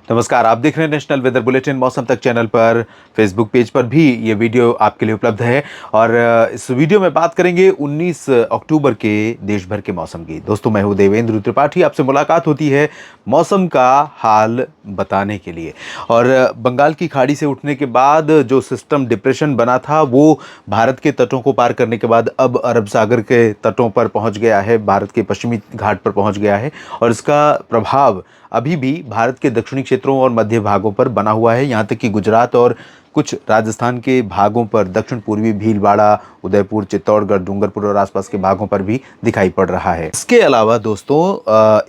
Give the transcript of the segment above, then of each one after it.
नमस्कार, आप देख रहे हैं नेशनल वेदर बुलेटिन मौसम तक चैनल पर। फेसबुक पेज पर भी ये वीडियो आपके लिए उपलब्ध है और इस वीडियो में बात करेंगे 19 अक्टूबर के देश भर के मौसम की। दोस्तों, मैं हूं देवेंद्र त्रिपाठी, आपसे मुलाकात होती है मौसम का हाल बताने के लिए। और बंगाल की खाड़ी से उठने के बाद जो सिस्टम डिप्रेशन बना था वो भारत के तटों को पार करने के बाद अब अरब सागर के तटों पर पहुंच गया है, भारत के पश्चिमी घाट पर पहुंच गया है और इसका प्रभाव अभी भी भारत के दक्षिणी क्षेत्रों और मध्य भागों पर बना हुआ है। यहाँ तक कि गुजरात और कुछ राजस्थान के भागों पर, दक्षिण पूर्वी भीलवाड़ा, उदयपुर, चित्तौड़गढ़, डूंगरपुर और आसपास के भागों पर भी दिखाई पड़ रहा है। इसके अलावा दोस्तों,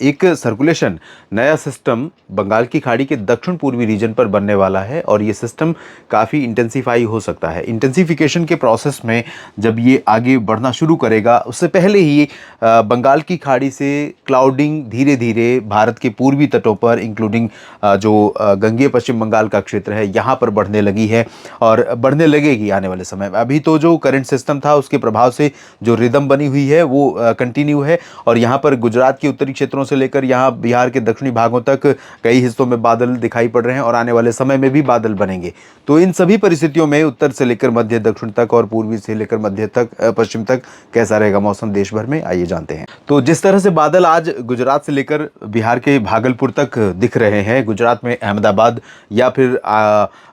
एक सर्कुलेशन, नया सिस्टम बंगाल की खाड़ी के दक्षिण पूर्वी रीजन पर बनने वाला है और ये सिस्टम काफ़ी इंटेंसीफाई हो सकता है। इंटेंसिफिकेशन के प्रोसेस में जब ये आगे बढ़ना शुरू करेगा, उससे पहले ही बंगाल की खाड़ी से क्लाउडिंग धीरे धीरे भारत के पूर्वी तटों पर, इंक्लूडिंग जो गंगेय पश्चिम बंगाल का क्षेत्र है, यहाँ पर बढ़ने लगी है और बढ़ने लगेगी आने वाले समय में। अभी तो जो करंट सिस्टम था उसके प्रभाव से जो रिदम बनी हुई है वो कंटिन्यू है और यहाँ पर गुजरात के उत्तरी क्षेत्रों से लेकर यहाँ बिहार के दक्षिणी भागों तक कई हिस्सों में बादल दिखाई पड़ रहे हैं और आने वाले समय में भी बादल बनेंगे। तो इन सभी परिस्थितियों में उत्तर से लेकर मध्य दक्षिण तक और पूर्वी से लेकर मध्य तक पश्चिम तक कैसा रहेगा मौसम देश भर में, आइए जानते हैं। तो जिस तरह से बादल आज गुजरात से लेकर बिहार के भागलपुर तक दिख रहे हैं, गुजरात में अहमदाबाद या फिर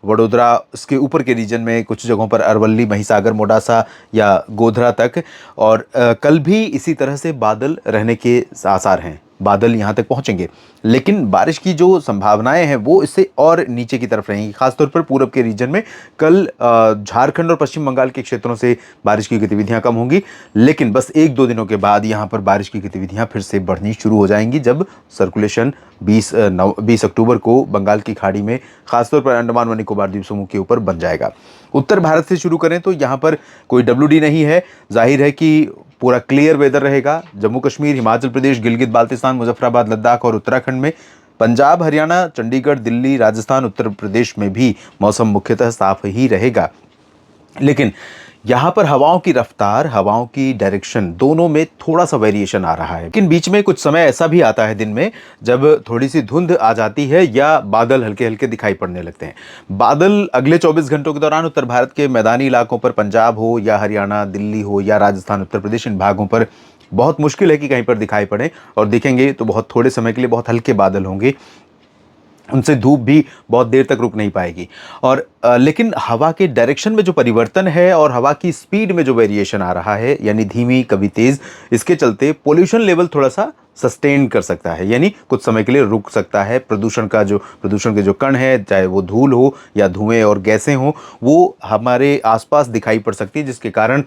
वडोदरा, इसके ऊपर के रीजन में कुछ जगहों पर अरवली, महिसागर, मोडासा या गोधरा तक, और कल भी इसी तरह से बादल रहने के आसार हैं। बादल यहाँ तक पहुँचेंगे, लेकिन बारिश की जो संभावनाएं हैं वो इससे और नीचे की तरफ रहेंगी। खासतौर पर पूरब के रीजन में कल झारखंड और पश्चिम बंगाल के क्षेत्रों से बारिश की गतिविधियां कम होंगी, लेकिन बस 1-2 दिनों के बाद यहाँ पर बारिश की गतिविधियां फिर से बढ़नी शुरू हो जाएंगी जब सर्कुलेशन 20 अक्टूबर को बंगाल की खाड़ी में, खासतौर पर अंडमान व निकोबार द्वीप समूह के ऊपर बन जाएगा। उत्तर भारत से शुरू करें तो यहाँ पर कोई WD नहीं है। जाहिर है कि पूरा क्लियर वेदर रहेगा। जम्मू कश्मीर, हिमाचल प्रदेश, गिलगित बाल्टिस्तान, मुजफ्फराबाद, लद्दाख और उत्तराखंड में, पंजाब, हरियाणा, चंडीगढ़, दिल्ली, राजस्थान, उत्तर प्रदेश में भी मौसम मुख्यतः साफ ही रहेगा। लेकिन यहाँ पर हवाओं की रफ्तार, हवाओं की डायरेक्शन, दोनों में थोड़ा सा वेरिएशन आ रहा है। लेकिन बीच में कुछ समय ऐसा भी आता है दिन में जब थोड़ी सी धुंध आ जाती है या बादल हल्के हल्के दिखाई पड़ने लगते हैं। बादल अगले 24 घंटों के दौरान उत्तर भारत के मैदानी इलाकों पर, पंजाब हो या हरियाणा, दिल्ली हो या राजस्थान, उत्तर प्रदेश, इन भागों पर बहुत मुश्किल है कि कहीं पर दिखाई पड़े, और दिखेंगे तो बहुत थोड़े समय के लिए बहुत हल्के बादल होंगे। उनसे धूप भी बहुत देर तक रुक नहीं पाएगी। और लेकिन हवा के डायरेक्शन में जो परिवर्तन है और हवा की स्पीड में जो वेरिएशन आ रहा है, यानी धीमी कभी तेज, इसके चलते पोल्यूशन लेवल थोड़ा सा सस्टेन कर सकता है, यानी कुछ समय के लिए रुक सकता है। प्रदूषण के जो कण है, चाहे वो धूल हो या धुएं और गैसें हो, वो हमारे आसपास दिखाई पड़ सकती है, जिसके कारण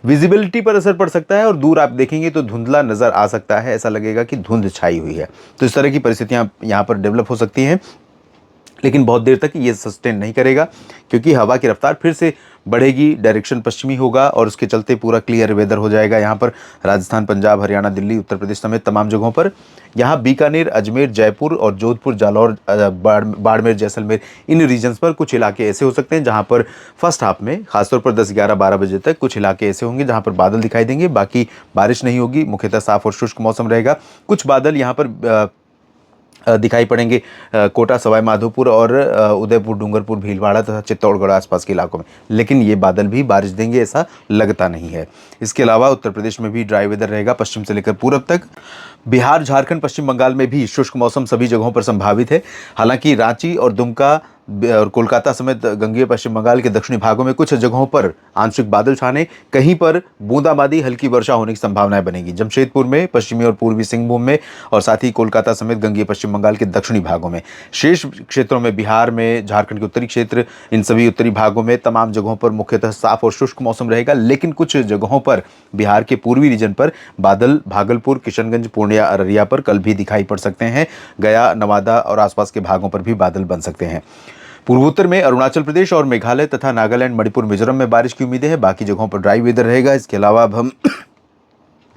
विजिबिलिटी पर असर पड़ सकता है और दूर आप देखेंगे तो धुंधला नजर आ सकता है, ऐसा लगेगा कि धुंध छाई हुई है। तो इस तरह की परिस्थितियां यहाँ पर डेवलप हो सकती हैं, लेकिन बहुत देर तक ये सस्टेन नहीं करेगा क्योंकि हवा की रफ्तार फिर से बढ़ेगी, डायरेक्शन पश्चिमी होगा और उसके चलते पूरा क्लियर वेदर हो जाएगा यहाँ पर राजस्थान, पंजाब, हरियाणा, दिल्ली, उत्तर प्रदेश समेत तमाम जगहों पर। यहाँ बीकानेर, अजमेर, जयपुर और जोधपुर, जालौर, बाड़मेर, जैसलमेर, इन रीजन्स पर कुछ इलाके ऐसे हो सकते हैं जहाँ पर फर्स्ट हाफ में, खासतौर पर 10, 11, 12 बजे तक कुछ इलाके ऐसे होंगे जहाँ पर बादल दिखाई देंगे। बाकी बारिश नहीं होगी, मुख्यतः साफ और शुष्क मौसम रहेगा। कुछ बादल यहाँ पर दिखाई पड़ेंगे कोटा, सवाई माधोपुर और उदयपुर, डूंगरपुर, भीलवाड़ा तथा चित्तौड़गढ़ आसपास के इलाकों में, लेकिन ये बादल भी बारिश देंगे ऐसा लगता नहीं है। इसके अलावा उत्तर प्रदेश में भी ड्राई वेदर रहेगा, पश्चिम से लेकर पूरब तक। बिहार, झारखंड, पश्चिम बंगाल में भी शुष्क मौसम सभी जगहों पर संभावित है। हालांकि रांची और दुमका और कोलकाता समेत गंगेय पश्चिम बंगाल के दक्षिणी भागों में कुछ जगहों पर आंशिक बादल छाने, कहीं पर बूंदाबांदी, हल्की वर्षा होने की संभावनाएं बनेगी। जमशेदपुर में, पश्चिमी और पूर्वी सिंहभूम में और साथ ही कोलकाता समेत गंगेय पश्चिम बंगाल के दक्षिणी भागों में। शेष क्षेत्रों में, बिहार में, झारखंड के उत्तरी क्षेत्र, इन सभी उत्तरी भागों में तमाम जगहों पर मुख्यतः साफ और शुष्क मौसम रहेगा, लेकिन कुछ जगहों पर बिहार के पूर्वी रीजन पर बादल भागलपुर, किशनगंज, पूर्णिया, अररिया पर कल भी दिखाई पड़ सकते हैं। गया, नवादा और आसपास के भागों पर भी बादल बन सकते हैं। पूर्वोत्तर में अरुणाचल प्रदेश और मेघालय तथा नागालैंड, मणिपुर, मिजोरम में बारिश की उम्मीदें हैं। बाकी जगहों पर ड्राई वेदर रहेगा। इसके अलावा अब हम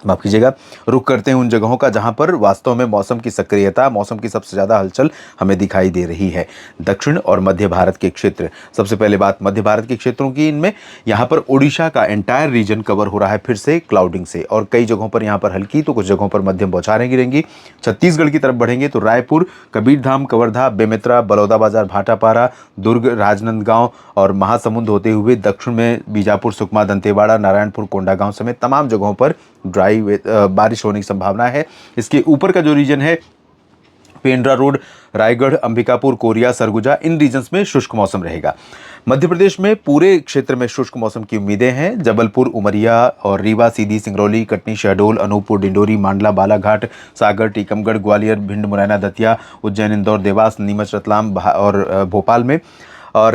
माफ कीजिएगा, रुख करते हैं उन जगहों का जहां पर वास्तव में मौसम की सक्रियता, मौसम की सबसे ज़्यादा हलचल हमें दिखाई दे रही है। दक्षिण और मध्य भारत के क्षेत्र, सबसे पहले बात मध्य भारत के क्षेत्रों की, इनमें यहाँ पर ओडिशा का एंटायर रीजन कवर हो रहा है फिर से क्लाउडिंग से, और कई जगहों पर यहाँ पर हल्की तो कुछ जगहों पर मध्यम बौछारें गिरेंगी। छत्तीसगढ़ की तरफ बढ़ेंगे तो रायपुर, कबीरधाम, कवर्धा, बेमेतरा, बलौदाबाजार, भाटापारा, दुर्ग, राजनांदगांव और महासमुंद होते हुए दक्षिण में बीजापुर, सुकमा, दंतेवाड़ा, नारायणपुर, कोंडागांव समेत तमाम जगहों पर ड्राई बारिश होने की संभावना है। इसके ऊपर का जो रीजन है, पेंड्रा रोड, रायगढ़, अंबिकापुर, कोरिया, सरगुजा, इन रीजन्स में शुष्क मौसम रहेगा। मध्य प्रदेश में पूरे क्षेत्र में शुष्क मौसम की उम्मीदें हैं। जबलपुर, उमरिया और रीवा, सीधी, सिंगरौली, कटनी, शहडोल, अनूपपुर, डिंडोरी, मांडला, बालाघाट, सागर, टीकमगढ़, ग्वालियर, भिंड, मुरैना, दतिया, उज्जैन, इंदौर, देवास, नीमच, रतलाम और भोपाल में, और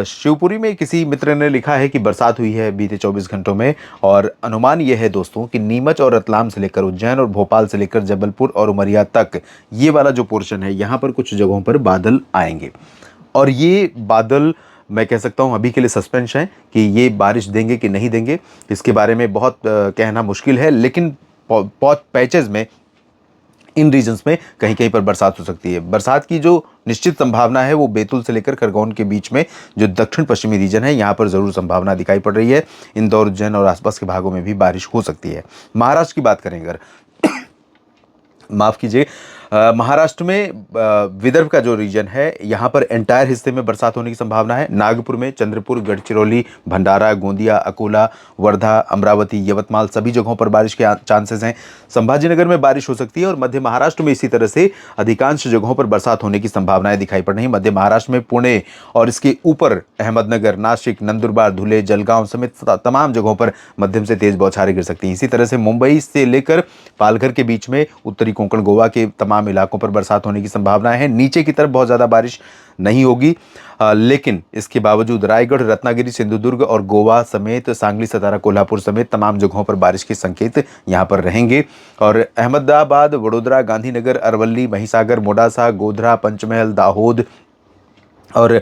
शिवपुरी में किसी मित्र ने लिखा है कि बरसात हुई है बीते 24 घंटों में, और अनुमान यह है दोस्तों कि नीमच और रतलाम से लेकर उज्जैन और भोपाल से लेकर जबलपुर और उमरिया तक ये वाला जो पोर्शन है, यहाँ पर कुछ जगहों पर बादल आएंगे। और ये बादल, मैं कह सकता हूँ, अभी के लिए सस्पेंस है कि ये बारिश देंगे कि नहीं देंगे, इसके बारे में बहुत कहना मुश्किल है। लेकिन पैचेज में, इन रीजन्स में कहीं कहीं पर बरसात हो सकती है। बरसात की जो निश्चित संभावना है वो बैतूल से लेकर खरगोन के बीच में जो दक्षिण पश्चिमी रीजन है, यहाँ पर ज़रूर संभावना दिखाई पड़ रही है। इंदौर, उज्जैन और आसपास के भागों में भी बारिश हो सकती है। महाराष्ट्र की बात करें अगर, माफ़ कीजिए, महाराष्ट्र में विदर्भ का जो रीजन है, यहाँ पर एंटायर हिस्से में बरसात होने की संभावना है। नागपुर में, चंद्रपुर, गढ़चिरौली, भंडारा, गोंदिया, अकोला, वर्धा, अमरावती, यवतमाल, सभी जगहों पर बारिश के चांसेस हैं। संभाजीनगर में बारिश हो सकती है और मध्य महाराष्ट्र में इसी तरह से अधिकांश जगहों पर बरसात होने की संभावनाएं दिखाई पड़ रही हैं। मध्य महाराष्ट्र में पुणे और इसके ऊपर अहमदनगर, नासिक, नंदुरबार, धुले, जलगांव समेत तमाम जगहों पर मध्यम से तेज बौछारें गिर सकती हैं। इसी तरह से मुंबई से लेकर पालघर के बीच में उत्तरी कोंकण, गोवा के तमाम इलाकों पर बरसात होने की संभावना है। नीचे की तरफ बहुत ज़्यादा बारिश नहीं होगी, लेकिन इसके बावजूद रायगढ़, रत्नागिरी, सिंधुदुर्ग और गोवा समेत सांगली, सतारा, कोल्हापुर समेत तमाम जगहों पर बारिश के संकेत यहाँ पर रहेंगे। और अहमदाबाद, वडोदरा, गांधीनगर, अरवली, महिसागर, मोडासा, गोधरा, पंचमहल, दाहोद और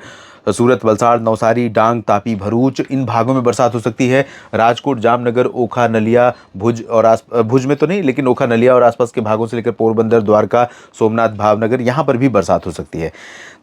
सूरत, वलसाड़, नवसारी, डांग, तापी, भरूच, इन भागों में बरसात हो सकती है। राजकोट, जामनगर, ओखा, नलिया, भुज और भुज में तो नहीं, लेकिन ओखा, नलिया और आसपास के भागों से लेकर पोरबंदर, द्वारका, सोमनाथ, भावनगर, यहाँ पर भी बरसात हो सकती है।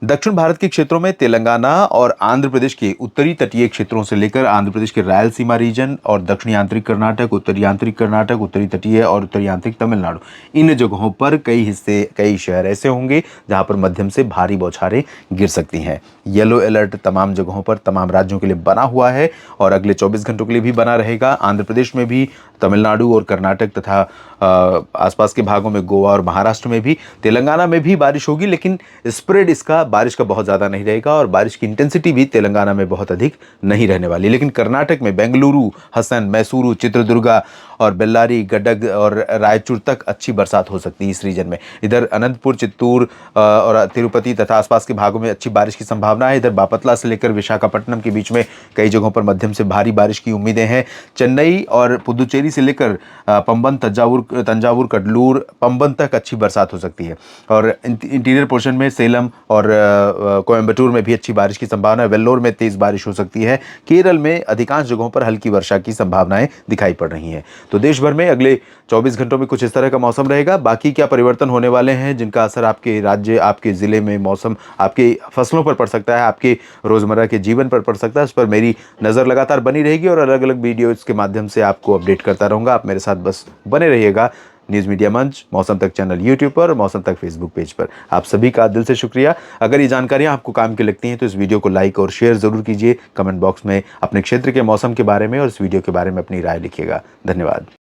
दक्षिण भारत के क्षेत्रों में तेलंगाना और आंध्र प्रदेश के उत्तरी तटीय क्षेत्रों से लेकर आंध्र प्रदेश के रायलसीमा रीजन और दक्षिणी आंतरिक कर्नाटक, उत्तरी आंतरिक कर्नाटक, उत्तरी तटीय और उत्तरी आंतरिक तमिलनाडु, इन जगहों पर कई हिस्से, कई शहर ऐसे होंगे जहां पर मध्यम से भारी बौछारें गिर सकती हैं। येलो अलर्ट तमाम जगहों पर, तमाम राज्यों के लिए बना हुआ है और अगले 24 घंटों के लिए भी बना रहेगा। आंध्र प्रदेश में भी, तमिलनाडु और कर्नाटक तथा आसपास के भागों में, गोवा और महाराष्ट्र में भी, तेलंगाना में भी बारिश होगी, लेकिन स्प्रेड इसका बारिश का बहुत ज़्यादा नहीं रहेगा और बारिश की इंटेंसिटी भी तेलंगाना में बहुत अधिक नहीं रहने वाली। लेकिन कर्नाटक में बेंगलुरु, हसन, मैसूरू, चित्रदुर्गा और बेल्लारी, गडग और रायचूर तक अच्छी बरसात हो सकती है इस रीजन में। इधर अनंतपुर, चित्तूर और तिरुपति तथा आसपास के भागों में अच्छी बारिश की संभावना है। इधर बापतला से लेकर विशाखापट्टनम के बीच में कई जगहों पर मध्यम से भारी बारिश की उम्मीदें हैं। चेन्नई और पुदुचेरी से लेकर पंबन, तंजावुर, कडलूर, पंबन तक अच्छी बरसात हो सकती है। और इंटीरियर पोर्शन में सेलम और कोयम्बटूर में भी अच्छी बारिश की संभावना है। वेल्लोर में तेज बारिश हो सकती है। केरल में अधिकांश जगहों पर हल्की वर्षा की संभावनाएं दिखाई पड़ रही हैं। तो देश भर में अगले 24 घंटों में कुछ इस तरह का मौसम रहेगा। बाकी क्या परिवर्तन होने वाले हैं जिनका असर आपके राज्य, आपके ज़िले में मौसम, आपके फसलों पर पड़ सकता है, आपके रोज़मर्रा के जीवन पर पड़ सकता है, उस पर मेरी नज़र लगातार बनी रहेगी और अलग अलग वीडियोज़ के माध्यम से आपको अपडेट करता रहूँगा। आप मेरे साथ बस बने रहिएगा। न्यूज़ मीडिया मंच, मौसम तक चैनल यूट्यूब पर और मौसम तक फेसबुक पेज पर। आप सभी का दिल से शुक्रिया। अगर ये जानकारियाँ आपको काम की लगती हैं तो इस वीडियो को लाइक और शेयर ज़रूर कीजिए। कमेंट बॉक्स में अपने क्षेत्र के मौसम के बारे में और इस वीडियो के बारे में अपनी राय लिखिएगा। धन्यवाद।